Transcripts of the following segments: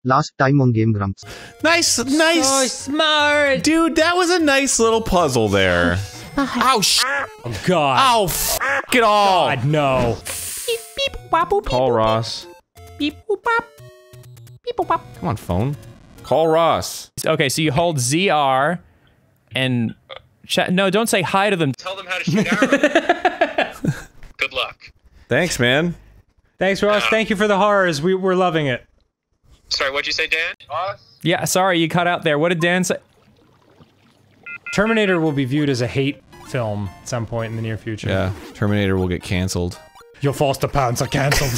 Last time on GameGrumps. Nice. So smart! Dude, that was a nice little puzzle there. Ow, Oh god. Ow, f it all. God, no. Beep, beep, wop, boop, Call Ross. beep, boop, bop. Beep, boop, bop. Come on, phone. Call Ross. Okay, so you hold ZR and no, don't say hi to them. Tell them how to shoot arrows. Good luck. Thanks, man. Thanks, Ross. Thank you for the horrors. We're loving it. Sorry, what'd you say, Dan? Yeah, sorry, you cut out there. What did Dan say? Terminator will be viewed as a hate film at some point in the near future. Yeah, Terminator will get canceled. Your foster parents are cancelled.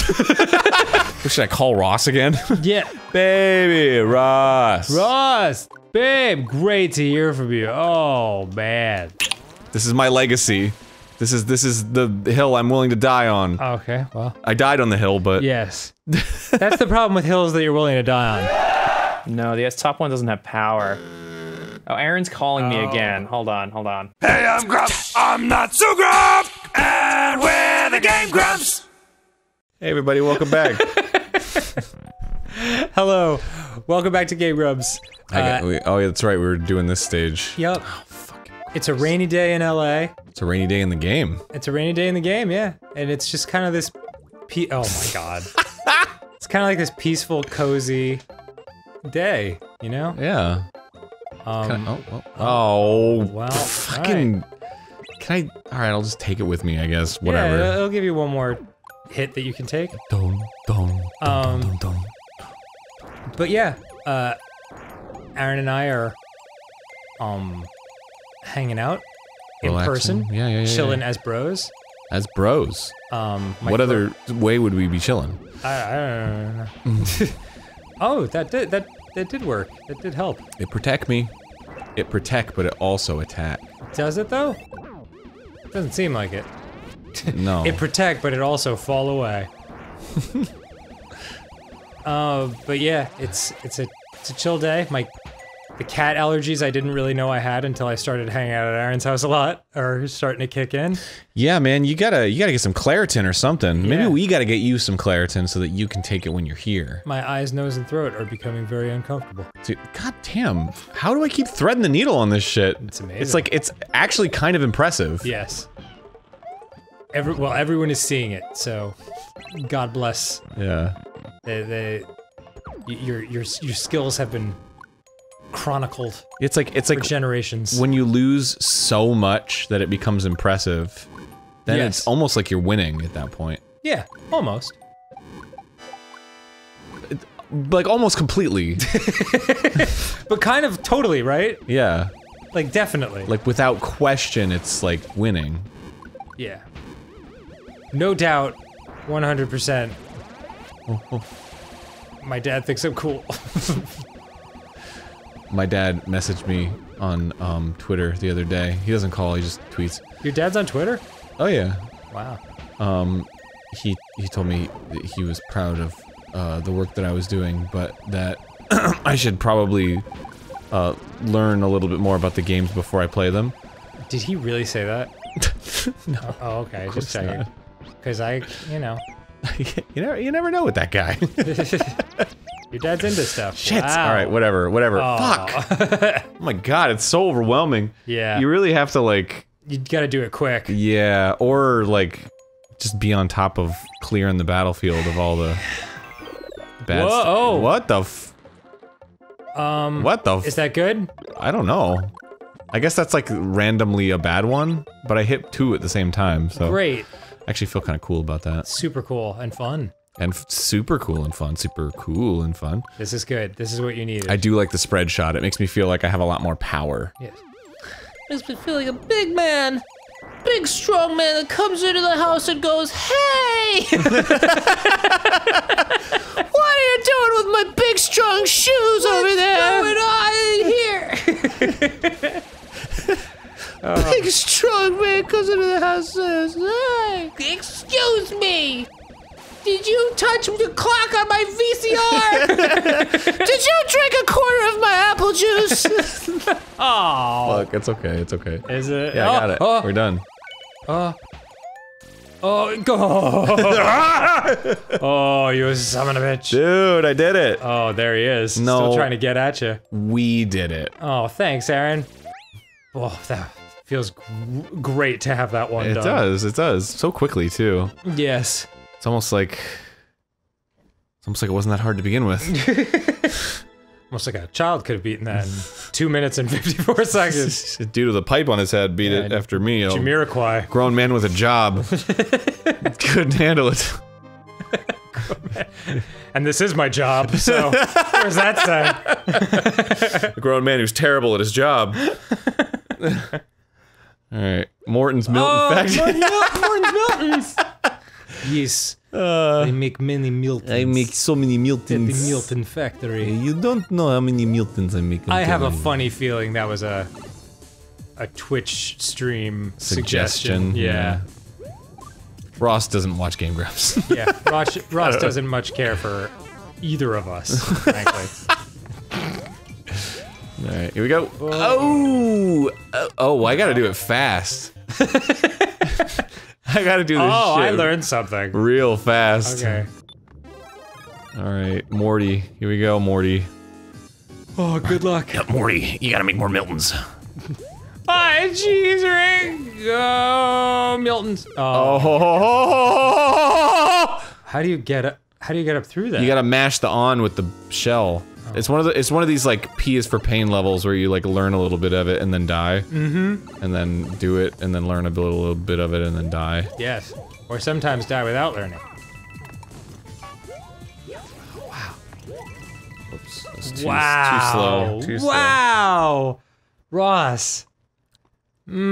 What, should I call Ross again? Yeah. Baby, Ross. Ross! Babe, great to hear from you. Oh, man. This is my legacy. This is the hill I'm willing to die on. Okay, well. I died on the hill, but... Yes. That's the problem with hills that you're willing to die on. No, the top one doesn't have power. Oh, Aaron's calling me again. Hold on. Hey, I'm Grumps. I'm not so Grump, and we're the GameGrumps. Hey everybody, welcome back. Hello. Welcome back to GameGrumps. oh yeah, that's right, we were doing this stage. Yep. Oh, fuck. It's a rainy day in LA. It's a rainy day in the game. It's a rainy day in the game, yeah. And it's just kind of this oh my god. It's kind of like this peaceful, cozy day, you know? Yeah. Well, fucking... Can I... Alright, I'll just take it with me, I guess. Whatever. Yeah, it'll give you one more hit that you can take. But yeah, Aaron and I are, hanging out in Relaxing. person. Yeah. Chilling as bros. As bros. What other way would we be chilling? I don't know. Oh, that did work. That did help. It protect me. It protect, but it also attack. Does it though? Doesn't seem like it. No. It protect, but it also fall away. But yeah, it's a chill day. The cat allergies I didn't really know I had until I started hanging out at Aaron's house a lot are starting to kick in. Yeah, man, you gotta get some Claritin or something. Maybe Yeah. we gotta get you some Claritin so that you can take it when you're here. My eyes, nose, and throat are becoming very uncomfortable. Dude, god damn, how do I keep threading the needle on this shit? It's amazing. It's like, it's actually kind of impressive. Yes. Well, everyone is seeing it, so God bless. Yeah. Your skills have been chronicled. It's like for generations. when you lose so much that it becomes impressive, then Yes. it's almost like you're winning at that point. Yeah, almost. Like, almost completely. But kind of totally, right? Yeah. Like, definitely. Like, without question, it's like winning. Yeah. No doubt, 100%. My dad thinks I'm cool. My dad messaged me on Twitter the other day. He doesn't call, he just tweets. Your dad's on Twitter? Oh yeah. Wow. He told me that he was proud of the work that I was doing, but that I should probably learn a little bit more about the games before I play them. Did he really say that? No. Oh, okay, just checking. Because you know. you never know with that guy. Your dad's into stuff. Shit. Wow. All right, whatever. Oh. Fuck. Oh my god, it's so overwhelming. Yeah. You really have to like. You gotta do it quick. Yeah, or like, just be on top of clearing the battlefield of all the bad stuff. Whoa. What the f- What the f- Is that good? I don't know. I guess that's like randomly a bad one, but I hit 2 at the same time, so. Great. I actually feel kind of cool about that. Super cool and fun. And super cool and fun. Super cool and fun. This is good. This is what you needed. I do like the spread shot. It makes me feel like I have a lot more power. Yes. Makes me feel like a big man. Big strong man that comes into the house and goes, "Hey! What are you doing with my big strong shoes over there? What's going on here?" Big strong man comes into the house and says, "Hey, excuse me. Did you touch the clock on my VCR? Did you drink a quarter of my apple juice?" Oh. Look, it's okay, it's okay. Is it? Yeah, I got it. Oh. We're done. Oh, go! Oh, you son of a bitch. Dude, I did it. Oh, there he is. No. Still trying to get at you. We did it. Oh, thanks, Aaron. Oh, that feels great to have that one done. It does. So quickly, too. Yes. It's almost like it wasn't that hard to begin with. Almost like a child could have beaten that in 2 minutes and 54 seconds. A dude with a pipe on his head beat it after me. Jamiroquai. Grown man with a job. Couldn't handle it. And this is my job, so where's that say? A grown man who's terrible at his job. Alright. Morton's Milton Factory. Morton's Miltons! Yes. They make many Miltons. I make so many At the Miltons. Milton factory. You don't know how many Miltons I make. I have a funny feeling that was a Twitch stream suggestion. Yeah. Ross doesn't watch GameGrumps. Yeah. Ross doesn't much care for either of us, frankly. Alright, here we go. Oh, I gotta do it fast. I gotta do this shit. Oh, I learned something. Real fast. Okay. Alright, Morty. Here we go, Morty. Oh, good luck. Morty, you gotta make more Miltons. Hi, cheese ring. Oh, Milton's. Oh. Oh, How do you get up? How do you get up through that? you gotta mash the on with the shell. Oh. It's one of these like P is for pain levels where you like learn a little bit of it and then die. Mm-hmm. And then do it and then learn a little bit of it and then die. Yes. Or sometimes die without learning. Oops, that's too Wow. slow. Too slow. Wow. Ross. Morton's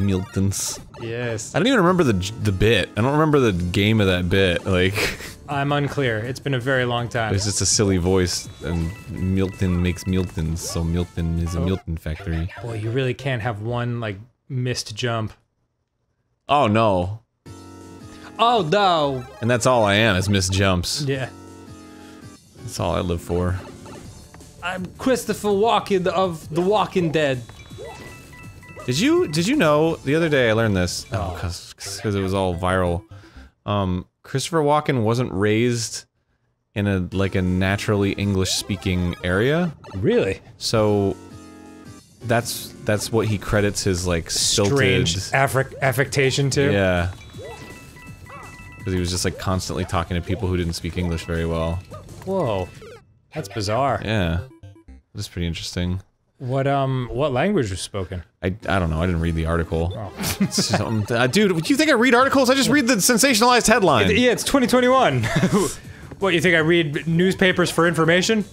Miltons. Yes. I don't even remember the bit. I don't remember the game of that bit. Like, I'm unclear. It's been a very long time. it's just a silly voice, and Milton makes Miltons, so Milton is a Milton factory. Boy, you really can't have one, like, missed jump. Oh no. Oh, no! And that's all I am, is miss jumps. Yeah. That's all I live for. I'm Christopher Walken of The Walking Dead. Did you know, the other day I learned this, cause it was all viral. Christopher Walken wasn't raised in a naturally English-speaking area. Really? So that's what he credits his like stilted Strange affectation to? Yeah. Because he was just like constantly talking to people who didn't speak English very well. Whoa. That's bizarre. Yeah. That's pretty interesting. What language was spoken? I don't know, I didn't read the article. Oh. Dude, do you think I read articles? I just read the sensationalized headline. Yeah, it's 2021. What, you think I read newspapers for information?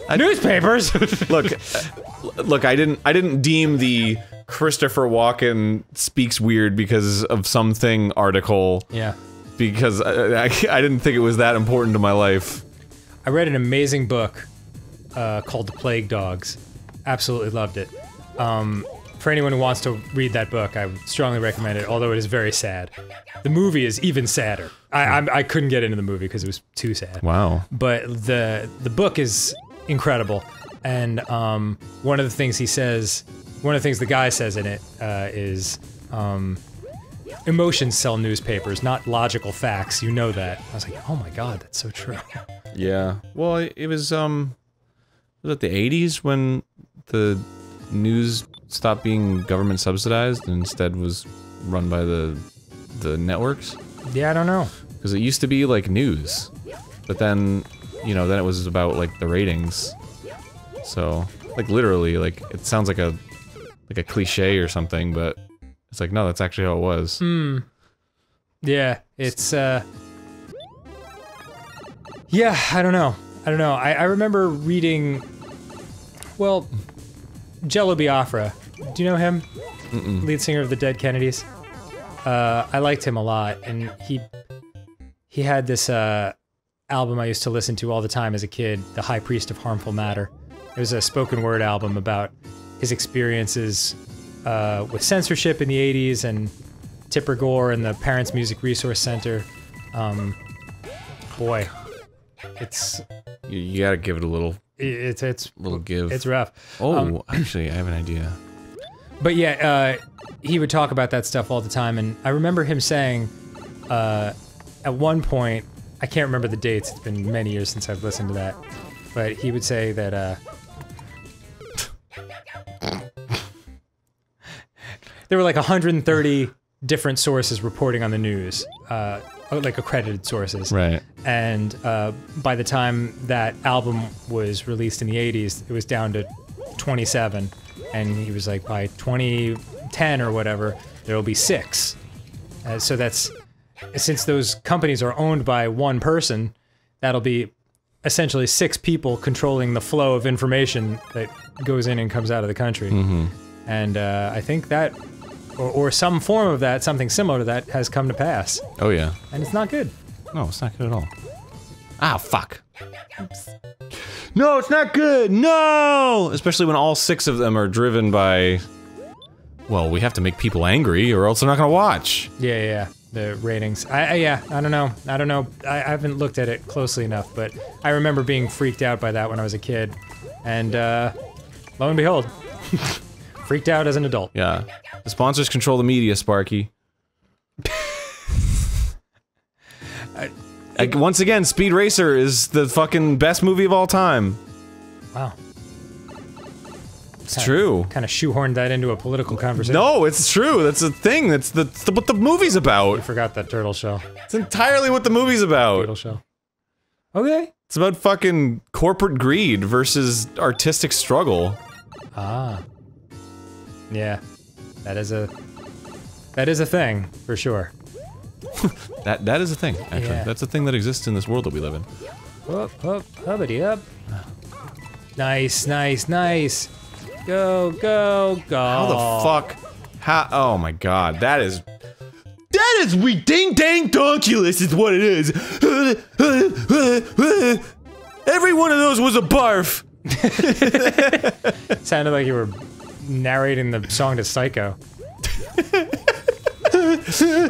Newspapers? Look, I didn't deem the Christopher Walken speaks weird because of something article. Yeah. Because I didn't think it was that important to my life. I read an amazing book called The Plague Dogs. Absolutely loved it. For anyone who wants to read that book, I would strongly recommend it, although it is very sad. The movie is even sadder. I couldn't get into the movie because it was too sad. Wow. But the book is incredible, and one of the things he says, one of the things the guy says in it is, emotions sell newspapers, not logical facts. You know that. I was like, oh my god, that's so true. Yeah. Well, it was it the 80s when the news stopped being government subsidized and instead was run by the networks? Yeah, I don't know. Because it used to be like news, but then, you know, then it was about like the ratings. So, like literally, like it sounds like a cliche or something, but it's like, no, that's actually how it was. Yeah, it's yeah, I don't know. I remember reading, well, Jello Biafra. Do you know him? Lead singer of the Dead Kennedys. I liked him a lot, and he had this album I used to listen to all the time as a kid, The High Priest of Harmful Matter. It was a spoken word album about his experiences with censorship in the 80s and Tipper Gore and the Parents Music Resource Center. Boy, it's... You gotta give it a little... It's little give. It's rough. Oh, actually, I have an idea. But yeah, he would talk about that stuff all the time, and I remember him saying, at one point, I can't remember the dates, it's been many years since I've listened to that, but he would say that, there were like 130 different sources reporting on the news, like accredited sources. Right. And by the time that album was released in the 80s, it was down to 27. And he was like, by 2010 or whatever, there will be 6. So that's, since those companies are owned by one person, that'll be essentially 6 people controlling the flow of information that goes in and comes out of the country. Mm-hmm. And I think that, or some form of that, something similar to that, has come to pass. Oh yeah. And it's not good. No, it's not good at all. Ah, fuck. Oops. No, it's not good. No! Especially when all 6 of them are driven by... Well, we have to make people angry or else they're not gonna watch. Yeah. The ratings. Yeah, I don't know. I haven't looked at it closely enough, but I remember being freaked out by that when I was a kid. And, lo and behold. Freaked out as an adult. Yeah. The sponsors control the media, Sparky. Once again, Speed Racer is the fucking best movie of all time. Wow. It's true. Kind of shoehorned that into a political conversation. No, it's true. That's the thing. That's what the movie's about. I forgot that turtle shell. It's entirely what the movie's about. Turtle shell. Okay. It's about fucking corporate greed versus artistic struggle. Ah. Yeah. That is a thing, for sure. That is a thing, actually. Yeah. That's a thing that exists in this world that we live in. Up, hubbity up. Nice. Go. How the fuck? Oh my god, that is ding-dang-donkulous is what it is. Every one of those was a barf. Sounded like you were narrating the song to Psycho. And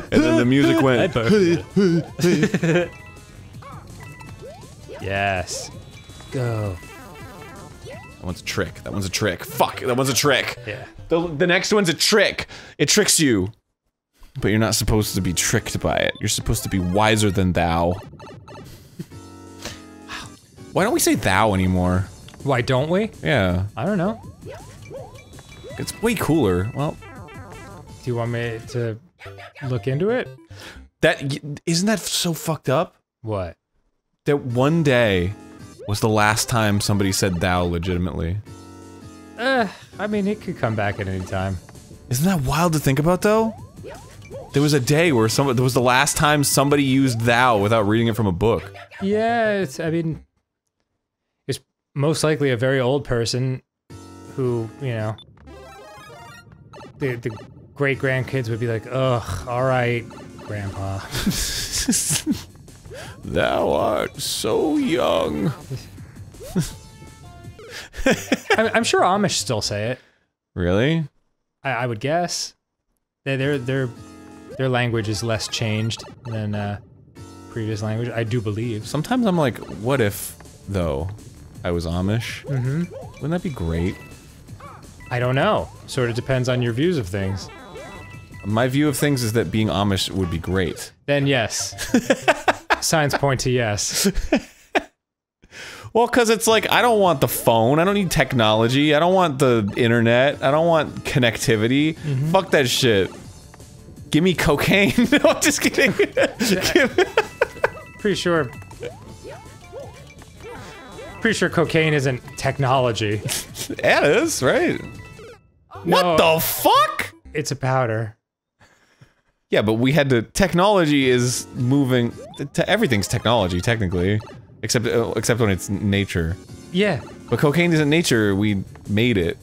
then the music went. Yes. Go. That one's a trick. That one's a trick. Fuck, that one's a trick. Yeah. The next one's a trick. It tricks you. But you're not supposed to be tricked by it. You're supposed to be wiser than thou. Why don't we say thou anymore? Why don't we? Yeah. I don't know. It's way cooler. Well, do you want me to look into it? Isn't that so fucked up? What? That one day was the last time somebody said thou legitimately. I mean, it could come back at any time. Isn't that wild to think about, though? There was a day where that was the last time somebody used thou without reading it from a book. Yeah, I mean, it's most likely a very old person who, you know, the great-grandkids would be like, ugh, alright, Grandpa. Thou art so young. I'm sure Amish still say it. Really? I would guess. Their language is less changed than previous language, I do believe. Sometimes I'm like, what if, though, I was Amish? Mm-hmm. Wouldn't that be great? I don't know. Sort of depends on your views of things. My view of things is that being Amish would be great. Then yes. Signs point to yes. Well, because it's like, I don't want the phone, I don't need technology, I don't want the internet, I don't want connectivity. Mm-hmm. Fuck that shit. Give me cocaine. No, I'm just kidding. Pretty sure cocaine isn't technology. Yeah, it is, right? No, what the fuck? It's a powder. Yeah, but we had to. Technology is moving. Everything's technology, technically, except when it's nature. Yeah. But cocaine isn't nature. We made it.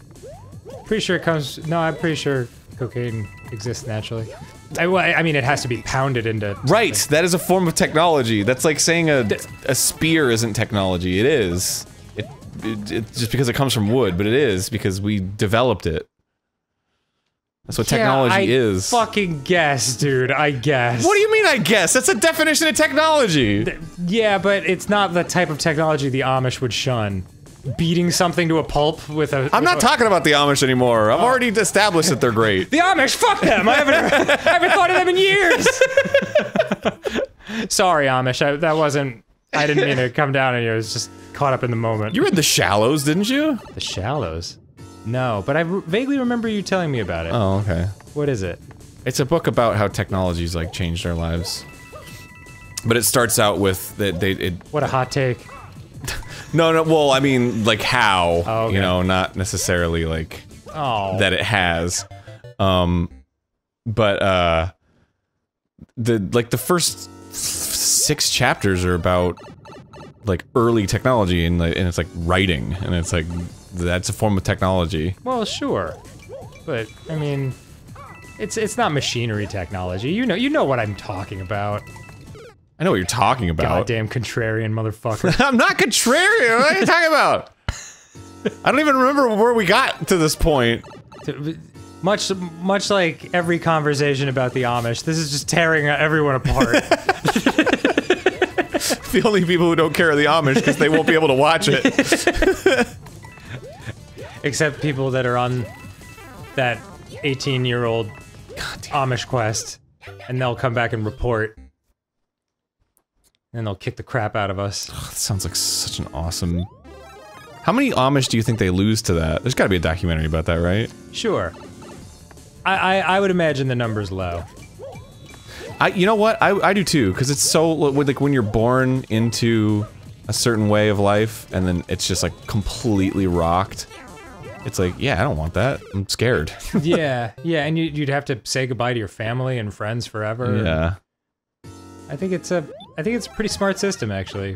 Pretty sure it comes. No, I'm pretty sure cocaine exists naturally. I mean, it has to be pounded into. Right. That is a form of technology. That's like saying a spear isn't technology. It is. It's just because it comes from wood, but it is because we developed it. That's what technology is. Fucking guess, dude. I guess. What do you mean, I guess? That's a definition of technology. Yeah, but it's not the type of technology the Amish would shun. beating something to a pulp with a... I'm not talking about the Amish anymore. I've already established that they're great. The Amish, fuck them! I haven't thought of them in years! Sorry, Amish, that wasn't... I didn't mean to come down on you, I was just caught up in the moment. You read The Shallows, didn't you? The Shallows? No, but I vaguely remember you telling me about it. Oh, okay. What is it? It's a book about how technology's like changed our lives. But it starts out with that What a hot take. No, well, I mean, like how, Oh, okay. you know, not necessarily like that it has. But the first 6 chapters are about like early technology and it's like writing, and it's like that's a form of technology. Well, sure, but I mean, it's not machinery technology. You know what I'm talking about. I know what you're talking about. Goddamn contrarian motherfucker. I'm not contrarian. What are you talking about? I don't even remember where we got to this point. Much like every conversation about the Amish, this is just tearing everyone apart. The only people who don't care are the Amish because they won't be able to watch it. Except people that are on that 18-year-old Amish quest, and they'll come back and report. And they'll kick the crap out of us. Oh, that sounds like such an awesome... How many Amish do you think they lose to that? There's gotta be a documentary about that, right? Sure. I would imagine the number's low. You know what? I do too, because it's so, like, when you're born into a certain way of life, and then it's just, like, completely rocked. It's like, yeah, I don't want that. I'm scared. Yeah, and you'd have to say goodbye to your family and friends forever. Yeah. I think it's a pretty smart system, actually,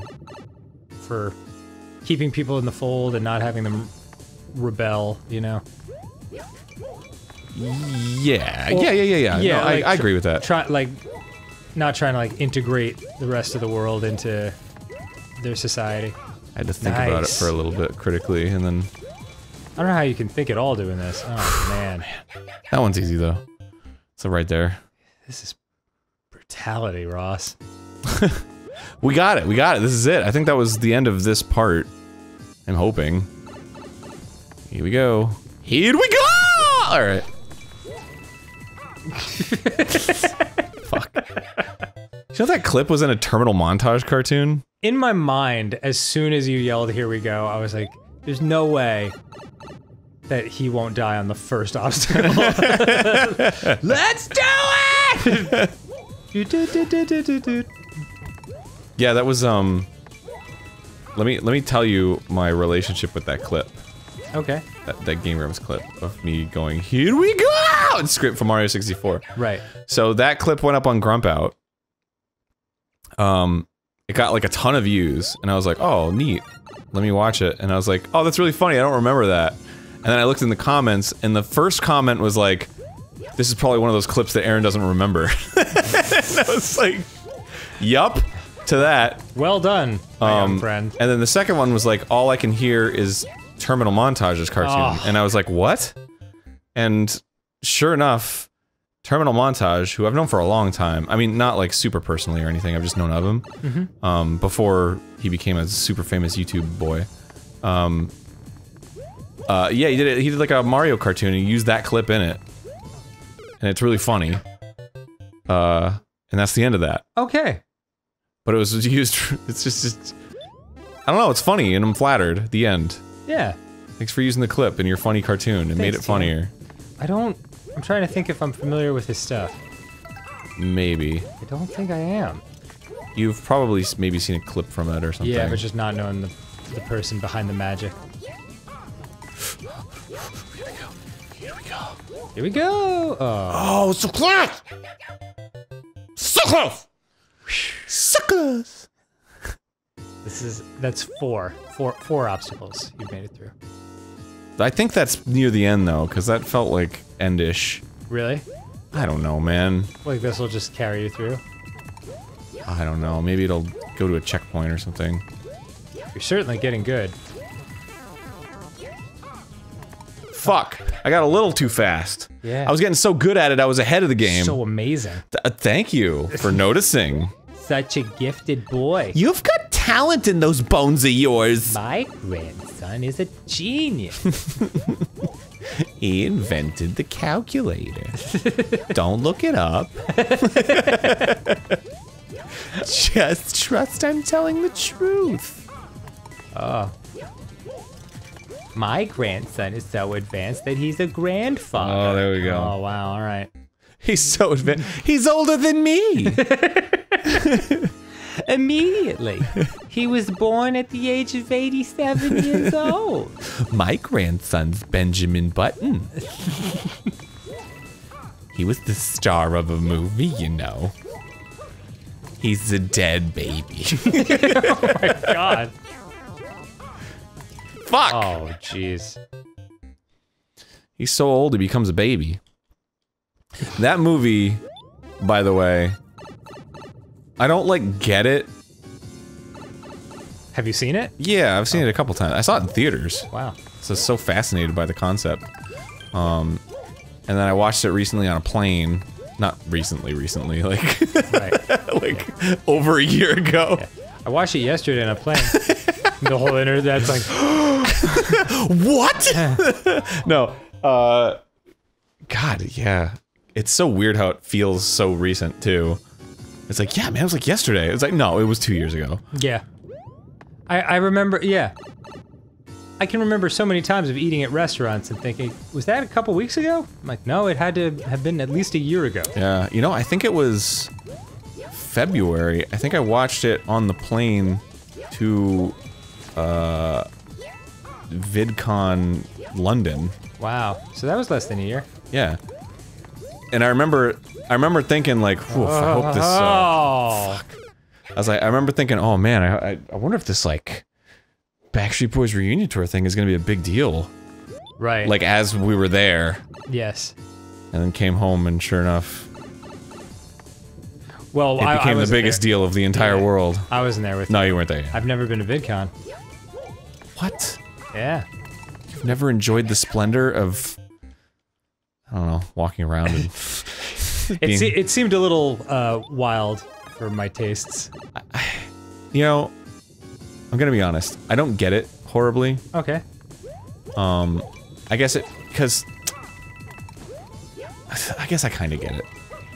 for keeping people in the fold and not having them rebel, you know? Yeah, Well, yeah. No, like, I agree with that. Not trying to, like, integrate the rest of the world into their society. I had to think about it for a little bit critically, and then... I don't know how you can think at all doing this. Oh, man. That one's easy, though. So right there. This is brutality, Ross. We got it. This is it. I think that was the end of this part. I'm hoping. Here we go. Here we go! Alright. Fuck. You know that clip was in a Terminal Montage cartoon? In my mind, as soon as you yelled, "Here we go," I was like, there's no way that he won't die on the first obstacle. Let's do it! Yeah, that was, let me tell you my relationship with that clip. Okay. That GameGrumps clip of me going, "Here we go!" It's script from Mario 64. Right. So that clip went up on Grump Out. It got like a ton of views, and I was like, oh, neat. Let me watch it. And I was like, oh, that's really funny, I don't remember that. And then I looked in the comments, and the first comment was like, this is probably one of those clips that Aaron doesn't remember. And I was like, yup, to that. Well done, my young friend. And then the second one was like, all I can hear is Terminal Montage's cartoon. Oh. And I was like, what? And sure enough, Terminal Montage, who I've known for a long time, I mean, not like super personally or anything, I've just known of him, before he became a super famous YouTube boy. Yeah, he did like a Mario cartoon, and he used that clip in it. And it's really funny. And that's the end of that. Okay. But it was used, it's just, I don't know, it's funny, and I'm flattered. The end. Yeah. Thanks for using the clip in your funny cartoon. It made it funnier. I'm trying to think if I'm familiar with his stuff. Maybe. I don't think I am. You've probably maybe seen a clip from it or something. Yeah, but just not knowing the person behind the magic. Here we go. Here we go! Oh, so close! So close! So close! That's four obstacles you've made it through. I think that's near the end though, because that felt like endish. Really? I don't know, man. Like this will just carry you through? I don't know, maybe it'll go to a checkpoint or something. You're certainly getting good. Fuck! I got a little too fast. Yeah. I was getting so good at it, I was ahead of the game. So amazing. Thank you for noticing. Such a gifted boy. You've got talent in those bones of yours. My grandson is a genius. He invented the calculator. Don't look it up. Just trust I'm telling the truth. Oh. My grandson is so advanced that he's a grandfather. Oh, there we go. Oh, wow, all right. He's so advanced. He's older than me. Immediately. He was born at the age of 87 years old. My grandson's Benjamin Button. He was the star of a movie, you know. He's a dead baby. Oh my god. Fuck! Oh, jeez. He's so old he becomes a baby. That movie, by the way, I don't, like, get it. Have you seen it? Yeah, I've seen it a couple times. I saw it in theaters. Wow. So I was so fascinated by the concept. And then I watched it recently on a plane. Not recently, like, Right. like, over a year ago. Yeah. I watched it yesterday on a plane. The whole internet's like, what? No, God, yeah. It's so weird how it feels so recent, too. It's like, yeah, man, it was like yesterday. It's like, no, it was 2 years ago. yeah. I remember, yeah. I can remember so many times of eating at restaurants and thinking, was that a couple weeks ago? I'm like, no, it had to have been at least a year ago. Yeah, you know, I think it was February. I think I watched it on the plane to, VidCon London. Wow. So that was less than a year. Yeah. And I remember thinking, like, oof, I hope this, Oh. I was like, I remember thinking, oh man, I wonder if this, like, Backstreet Boys reunion tour thing is gonna be a big deal. Right. Like, as we were there. Yes. And then came home, and sure enough, Well, it became the wasn't biggest there. deal of the entire world. I wasn't there with No, you. you weren't there yet. I've never been to VidCon. What? Yeah. You've never enjoyed the splendor of, I don't know, walking around and It seemed a little wild for my tastes. You know, I'm gonna be honest. I don't get it horribly. Okay. I guess because I guess I kind of get it.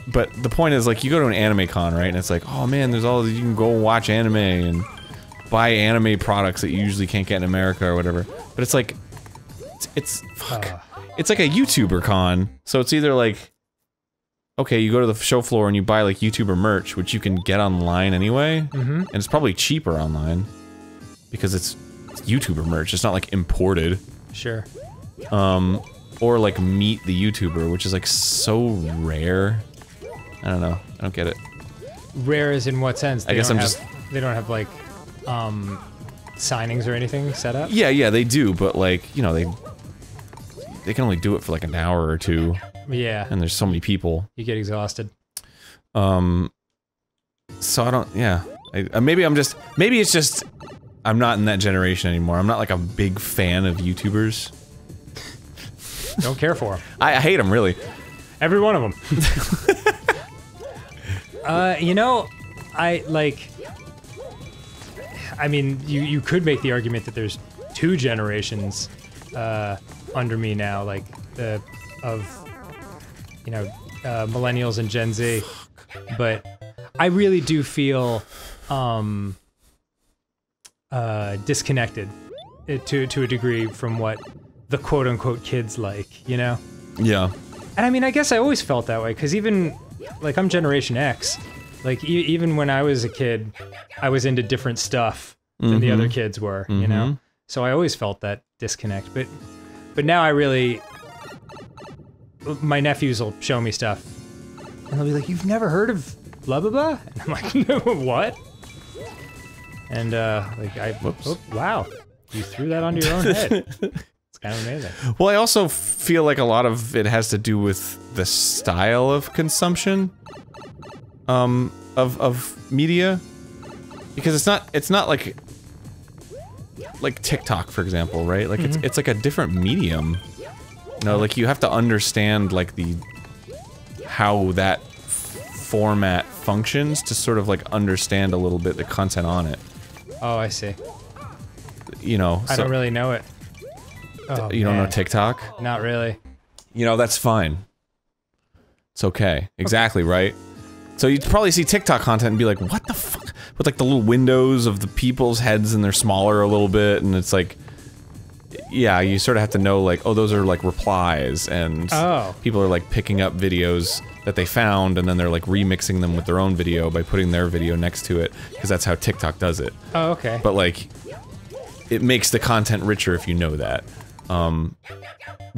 But the point is, like, you go to an anime con, right? And it's like, oh man, there's all, you can go watch anime and buy anime products that you usually can't get in America or whatever. But it's like, it's fuck. It's like a YouTuber con. So it's either like, okay, you go to the show floor and you buy like YouTuber merch, which you can get online anyway, and it's probably cheaper online because it's YouTuber merch. It's not like imported. Sure. Or like meet the YouTuber, which is like so rare. I don't know. I don't get it. Rare as in what sense? I guess I'm just. They don't have like, signings or anything set up? Yeah, they do, but like, you know, they can only do it for like an hour or two, Yeah. and there's so many people. You get exhausted. So I don't, yeah. Maybe it's just, I'm not in that generation anymore. I'm not like a big fan of YouTubers. Don't care for them. I hate them, really. Every one of them. You know, I mean, you could make the argument that there's two generations under me now, like millennials and Gen Z, but I really do feel disconnected to a degree from what the quote-unquote kids like, you know? Yeah. And I mean, I guess I always felt that way, because even, like, I'm Generation X. Like, even when I was a kid, I was into different stuff than the other kids were, you know? So I always felt that disconnect. But now I really... My nephews will show me stuff, and they'll be like, you've never heard of blah blah blah? And I'm like, no, what? And, whoops. Oh, wow. You threw that onto your own head. It's kind of amazing. Well, I also feel like a lot of it has to do with the style of consumption of media, because it's not like TikTok, for example, right? Like it's like a different medium. You know, like you have to understand like how that format functions to sort of like understand a little bit the content on it. Oh, I see. You know, I don't really know it. Oh, you don't know man. TikTok? Not really. You know, that's fine. It's okay. Exactly, right? So you'd probably see TikTok content and be like, what the fuck? With like the little windows of the people's heads and they're smaller a little bit, and it's like, yeah, you sort of have to know like, oh, those are like replies, and people are like picking up videos that they found, and then they're like remixing them with their own video by putting their video next to it, because that's how TikTok does it. Oh, okay. But like, it makes the content richer if you know that.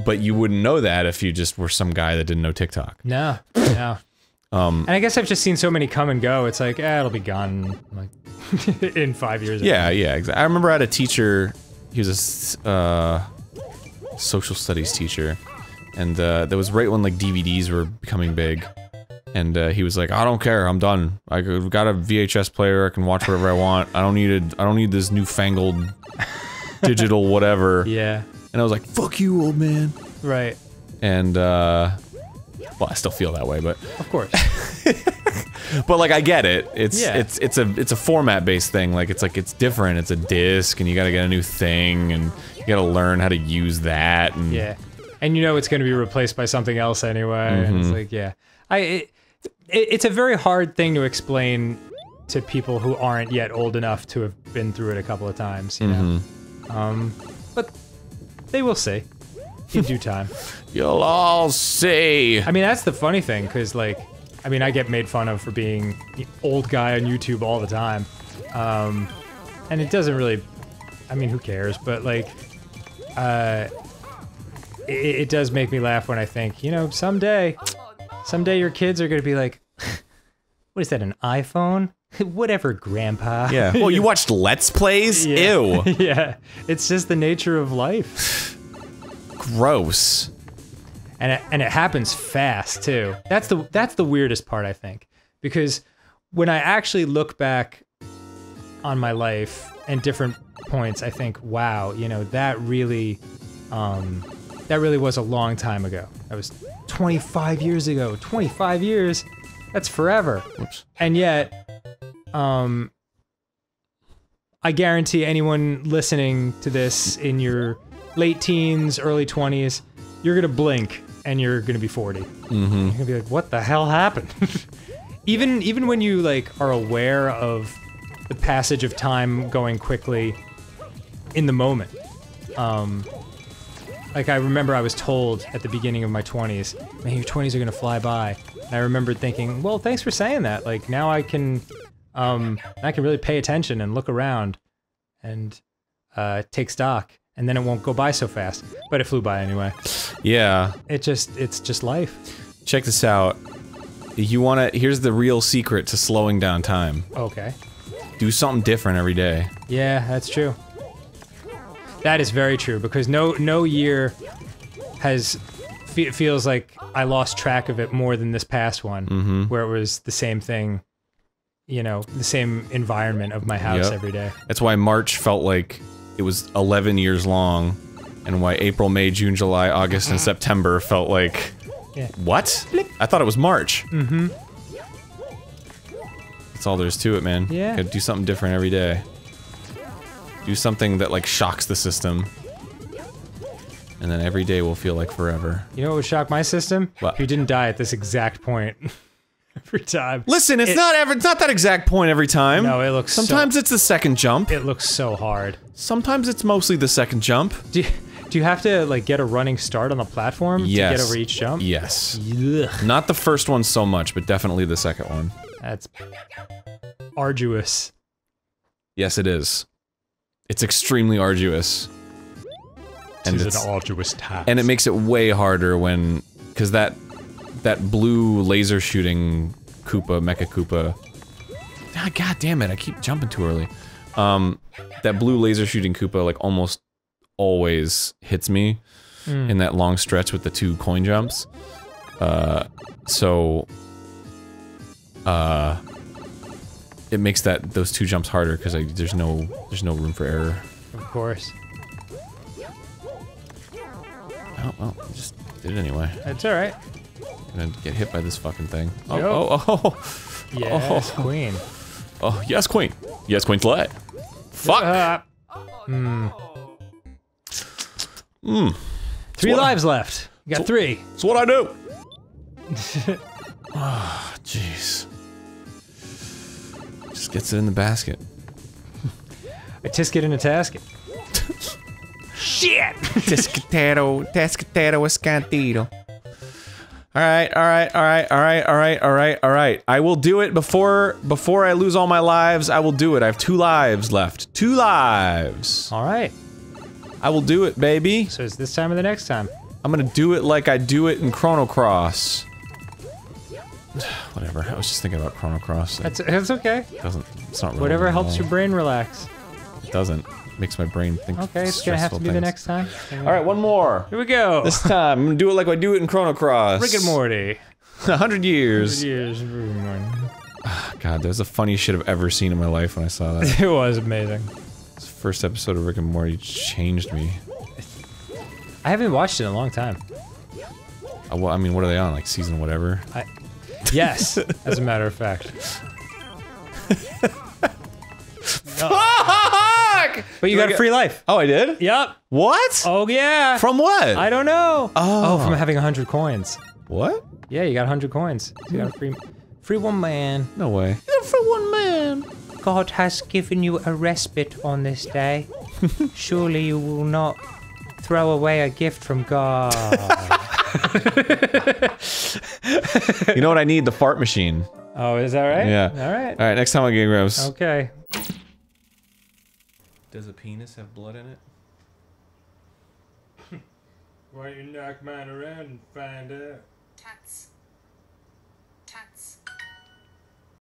But you wouldn't know that if you just were some guy that didn't know TikTok. No, no. And I guess I've just seen so many come and go, it's like, it'll be gone, like, in 5 years. Yeah, yeah, exactly. I remember I had a teacher, he was a, social studies teacher, and, that was right when, like, DVDs were becoming big, and, he was like, I don't care, I'm done. I've got a VHS player, I can watch whatever I want, I don't need this newfangled digital whatever. Yeah. And I was like, fuck you, old man. Right. And, well, I still feel that way, but... Of course. But, like, I get it. Yeah. It's a format-based thing. Like, it's different. It's a disc, and you gotta get a new thing, and you gotta learn how to use that, and... Yeah. And you know it's gonna be replaced by something else anyway, and it's like, yeah. It's a very hard thing to explain to people who aren't yet old enough to have been through it a couple of times, you know? But they will see. In due time. You'll all see. I mean, that's the funny thing, because, like, I mean, I get made fun of for being the old guy on YouTube all the time. And it doesn't really, I mean, who cares? But, like, it does make me laugh when I think, you know, someday your kids are gonna be like, what is that, an iPhone? Whatever, Grandpa. Yeah. Well, you watched Let's Plays? Yeah. Ew. Yeah. It's just the nature of life. Gross. And it happens fast too. That's the weirdest part, I think, because when I actually look back on my life and different points, I think, wow, you know, that really was a long time ago. That was 25 years ago. 25 years. That's forever. Oops. And yet, I guarantee anyone listening to this in your late teens, early 20s, you're gonna blink and you're gonna be 40. You're gonna be like, what the hell happened? even when you, like, are aware of the passage of time going quickly in the moment. Like, I remember I was told at the beginning of my 20s, man, your 20s are gonna fly by. And I remembered thinking, well, thanks for saying that. Like, now I can really pay attention and look around and take stock, and then it won't go by so fast. But it flew by anyway. Yeah. It's just life. Check this out. Here's the real secret to slowing down time. Okay. Do something different every day. Yeah, that's true. That is very true, because no year feels like I lost track of it more than this past one, where it was the same thing, you know, the same environment of my house every day. That's why March felt like it was 11 years long, and why April, May, June, July, August, and September felt like... Yeah. What? I thought it was March. That's all there's to it, man. Yeah. Gotta do something different every day. Do something that, like, shocks the system. And then every day will feel like forever. You know what would shock my system? What? If you didn't die at this exact point. Every time. Listen, it's not that exact point every time. No, it looks Sometimes it's the second jump. It looks so hard. Sometimes it's mostly the second jump. Do you have to, like, get a running start on the platform to get over each jump? Yes. Ugh. Not the first one so much, but definitely the second one. That's arduous. Yes, it is. It's extremely arduous. And it's an arduous task. And it makes it way harder when... Because that blue laser shooting Koopa, Mecha Koopa... Ah, God damn it, I keep jumping too early. That blue laser shooting Koopa, like, almost always hits me in that long stretch with the 2 coin jumps. It makes those 2 jumps harder because there's no room for error. Of course. Oh, well, I just did it anyway. That's alright. Gonna get hit by this fucking thing. Yes, queen. Oh, yes, queen. Yes, queen slay. Fuck! Three lives left. You got 3. That's what I do! Ah, jeez. Just gets it in the basket. I tisket in a tasket. Shit! Tescatero escantito. Alright. I will do it before I lose all my lives. I will do it. I have 2 lives left. 2 lives. Alright. I will do it, baby. So it's this time or the next time? I'm gonna do it like I do it in Chrono Cross. Whatever. I was just thinking about Chrono Cross. That's okay. It's not really Whatever helps at your all. brain relax. It doesn't. Makes my brain think. Okay, it's gonna have to be the next time. Alright, one more. Here we go. This time, I'm gonna do it like I do it in Chrono Cross. Rick and Morty. 100 years. God, that was the funniest shit I've ever seen in my life when I saw that. It was amazing. This first episode of Rick and Morty changed me. I haven't watched it in a long time. Well, I mean, what are they on? Like season whatever? Yes, as a matter of fact. Fuck! But you got a free life. Oh, I did? Yep. What? Oh yeah. From what? I don't know. Oh. From having 100 coins. What? Yeah, you got 100 coins. So you got a free one, man. No way. For one man. God has given you a respite on this day. Surely you will not throw away a gift from God. You know what I need? The fart machine. Oh, is that right? Yeah. All right. Alright, next time on GameGrumps. Okay. Does a penis have blood in it? Why don't you knock mine around and find out? Tats.